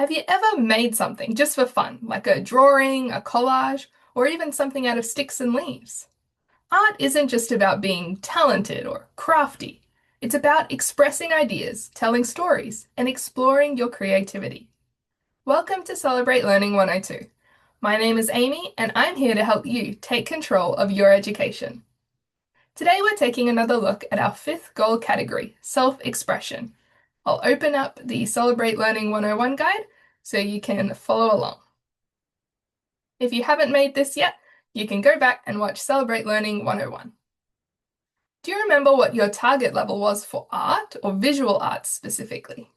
Have you ever made something just for fun, like a drawing, a collage, or even something out of sticks and leaves? Art isn't just about being talented or crafty. It's about expressing ideas, telling stories, and exploring your creativity. Welcome to Celebrate Learning 102. My name is Amy, and I'm here to help you take control of your education. Today we're taking another look at our fifth goal category, self-expression. I'll open up the Celebrate Learning 101 guide so you can follow along. If you haven't made this yet, you can go back and watch Celebrate Learning 101. Do you remember what your target level was for art or visual arts specifically?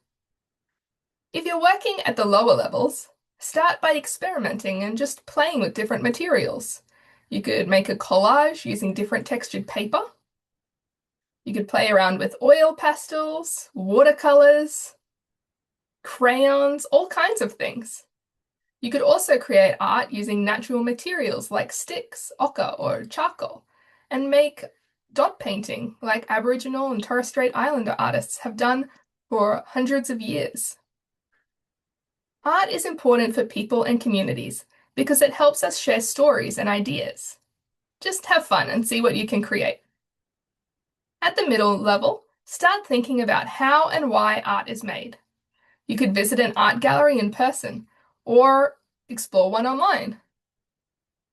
If you're working at the lower levels, start by experimenting and just playing with different materials. You could make a collage using different textured paper. You could play around with oil pastels, watercolors, crayons, all kinds of things. You could also create art using natural materials like sticks, ochre, or charcoal, and make dot painting like Aboriginal and Torres Strait Islander artists have done for hundreds of years. Art is important for people and communities because it helps us share stories and ideas. Just have fun and see what you can create. At the middle level, start thinking about how and why art is made. You could visit an art gallery in person or explore one online.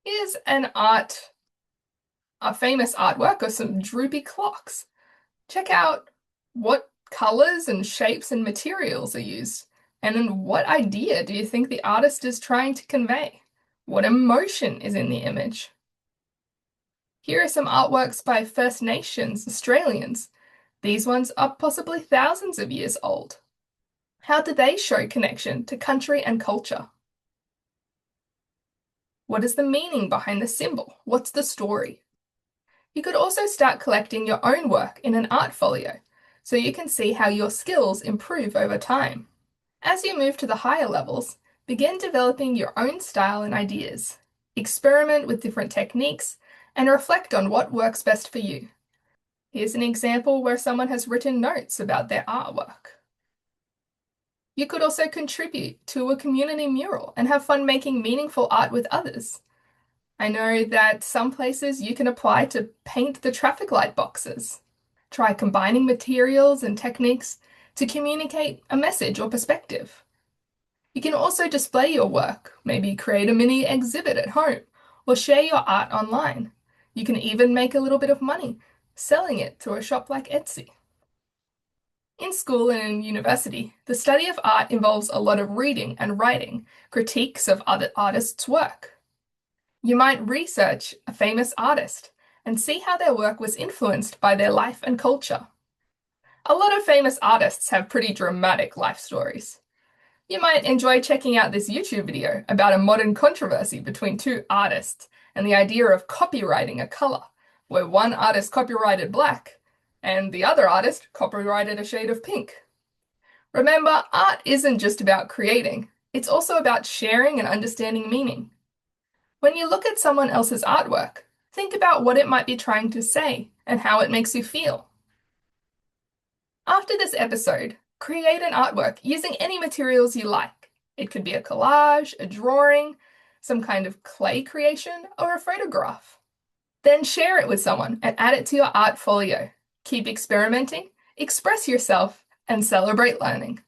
Here's a famous artwork of some droopy clocks. Check out what colors and shapes and materials are used, and then what idea do you think the artist is trying to convey? What emotion is in the image? Here are some artworks by First Nations Australians. These ones are possibly thousands of years old. How do they show connection to country and culture? What is the meaning behind the symbol? What's the story? You could also start collecting your own work in an art folio, so you can see how your skills improve over time. As you move to the higher levels, begin developing your own style and ideas. Experiment with different techniques and reflect on what works best for you. Here's an example where someone has written notes about their artwork. You could also contribute to a community mural and have fun making meaningful art with others. I know that some places you can apply to paint the traffic light boxes. Try combining materials and techniques to communicate a message or perspective. You can also display your work, maybe create a mini exhibit at home, or share your art online. You can even make a little bit of money selling it to a shop like Etsy. In school and in university, the study of art involves a lot of reading and writing, critiques of other artists' work. You might research a famous artist and see how their work was influenced by their life and culture. A lot of famous artists have pretty dramatic life stories. You might enjoy checking out this YouTube video about a modern controversy between two artists and the idea of copyrighting a color, where one artist copyrighted black and the other artist copyrighted a shade of pink. Remember, art isn't just about creating, it's also about sharing and understanding meaning. When you look at someone else's artwork, think about what it might be trying to say and how it makes you feel. After this episode, create an artwork using any materials you like. It could be a collage, a drawing, some kind of clay creation, or a photograph. Then share it with someone and add it to your art folio. Keep experimenting, express yourself, and celebrate learning.